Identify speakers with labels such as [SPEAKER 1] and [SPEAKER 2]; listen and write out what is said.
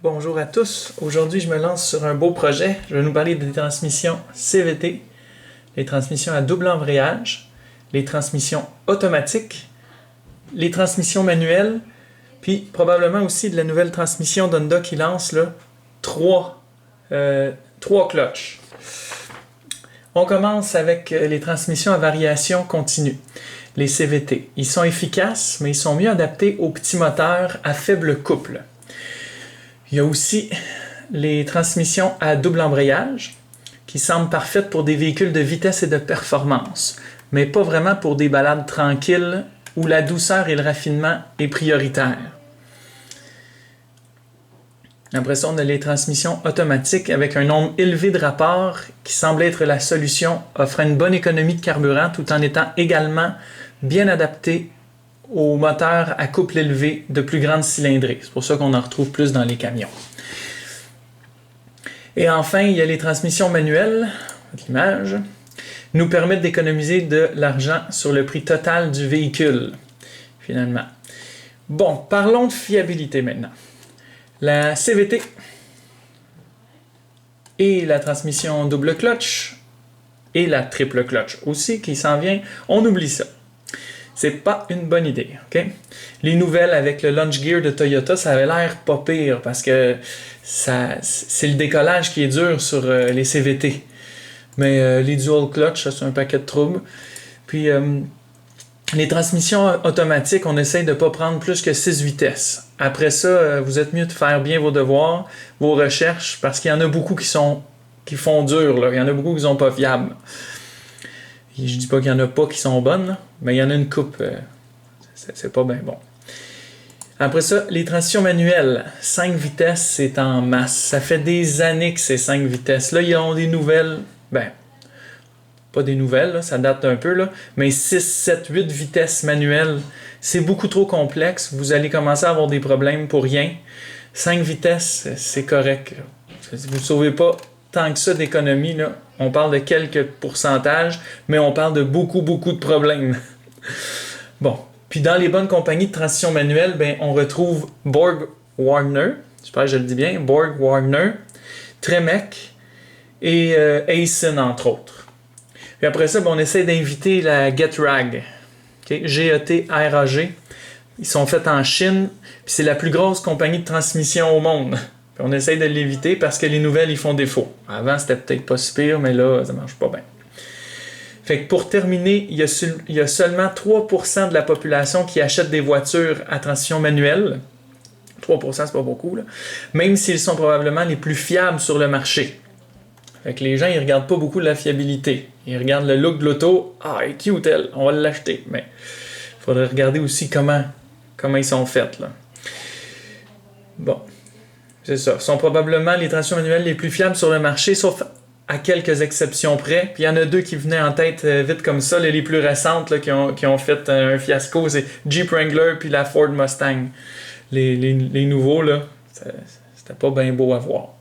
[SPEAKER 1] Bonjour à tous. Aujourd'hui, je me lance sur un beau projet. Je vais nous parler des transmissions CVT, les transmissions à double embrayage, les transmissions automatiques, les transmissions manuelles, puis probablement aussi de la nouvelle transmission d'Honda qui lance là, trois clutches. On commence avec les transmissions à variation continue, les CVT. Ils sont efficaces, mais ils sont mieux adaptés aux petits moteurs à faible couple. Il y a aussi les transmissions à double embrayage qui semblent parfaites pour des véhicules de vitesse et de performance, mais pas vraiment pour des balades tranquilles où la douceur et le raffinement est prioritaire. Après ça, on a les transmissions automatiques avec un nombre élevé de rapports qui semble être la solution, offrant une bonne économie de carburant tout en étant également bien adapté aux moteurs à couple élevé de plus grande cylindrée. C'est pour ça qu'on en retrouve plus dans les camions. Et enfin, il y a les transmissions manuelles, l'image, nous permettent d'économiser de l'argent sur le prix total du véhicule, finalement. Bon, parlons de fiabilité maintenant. La CVT et la transmission double clutch et la triple clutch aussi qui s'en vient, on oublie ça. C'est pas une bonne idée, ok? Les nouvelles avec le launch gear de Toyota, ça avait l'air pas pire parce que c'est le décollage qui est dur sur les CVT. Mais les dual clutch, ça, c'est un paquet de troubles. Puis les transmissions automatiques, on essaye de pas prendre plus que 6 vitesses. Après ça, vous êtes mieux de faire bien vos devoirs, vos recherches, parce qu'il y en a beaucoup qui font dur, là. Il y en a beaucoup qui sont pas fiables. Je dis pas qu'il y en a pas qui sont bonnes, là, mais il y en a une coupe. C'est pas bien bon. Après ça, les transitions manuelles. 5 vitesses, c'est en masse. Ça fait des années que c'est 5 vitesses. Là, ils ont des nouvelles. Ben, pas des nouvelles, là, ça date un peu, là, mais 6, 7, 8 vitesses manuelles, c'est beaucoup trop complexe. Vous allez commencer à avoir des problèmes pour rien. 5 vitesses, c'est correct. Là. Vous ne sauvez pas tant que ça d'économie, là. On parle de quelques pourcentages, mais on parle de beaucoup de problèmes. Bon. Puis dans les bonnes compagnies de transition manuelle, ben, on retrouve Borg-Warner, j'espère que je le dis bien, Borg-Warner, Tremec et Aisin, entre autres. Puis après ça, ben, on essaie d'inviter la Getrag, okay? G-E-T-R-A-G. Ils sont faits en Chine, puis c'est la plus grosse compagnie de transmission au monde. Puis on essaie de l'éviter parce que les nouvelles, ils font défaut. Avant, c'était peut-être pas si pire, mais là, ça marche pas bien. Fait que pour terminer, il y a seulement 3% de la population qui achète des voitures à transition manuelle. 3%, c'est pas beaucoup, là. Même s'ils sont probablement les plus fiables sur le marché. Fait que les gens, ils regardent pas beaucoup la fiabilité. Ils regardent le look de l'auto. Ah, elle est cute, elle. On va l'acheter. Mais il faudrait regarder aussi comment ils sont faits, là. Bon. C'est ça. Ce sont probablement les transmissions manuelles les plus fiables sur le marché, sauf à quelques exceptions près. Puis il y en a deux qui venaient en tête vite comme ça, les plus récentes là, qui ont fait un fiasco, c'est Jeep Wrangler puis la Ford Mustang. Les nouveaux, là, c'était pas bien beau à voir.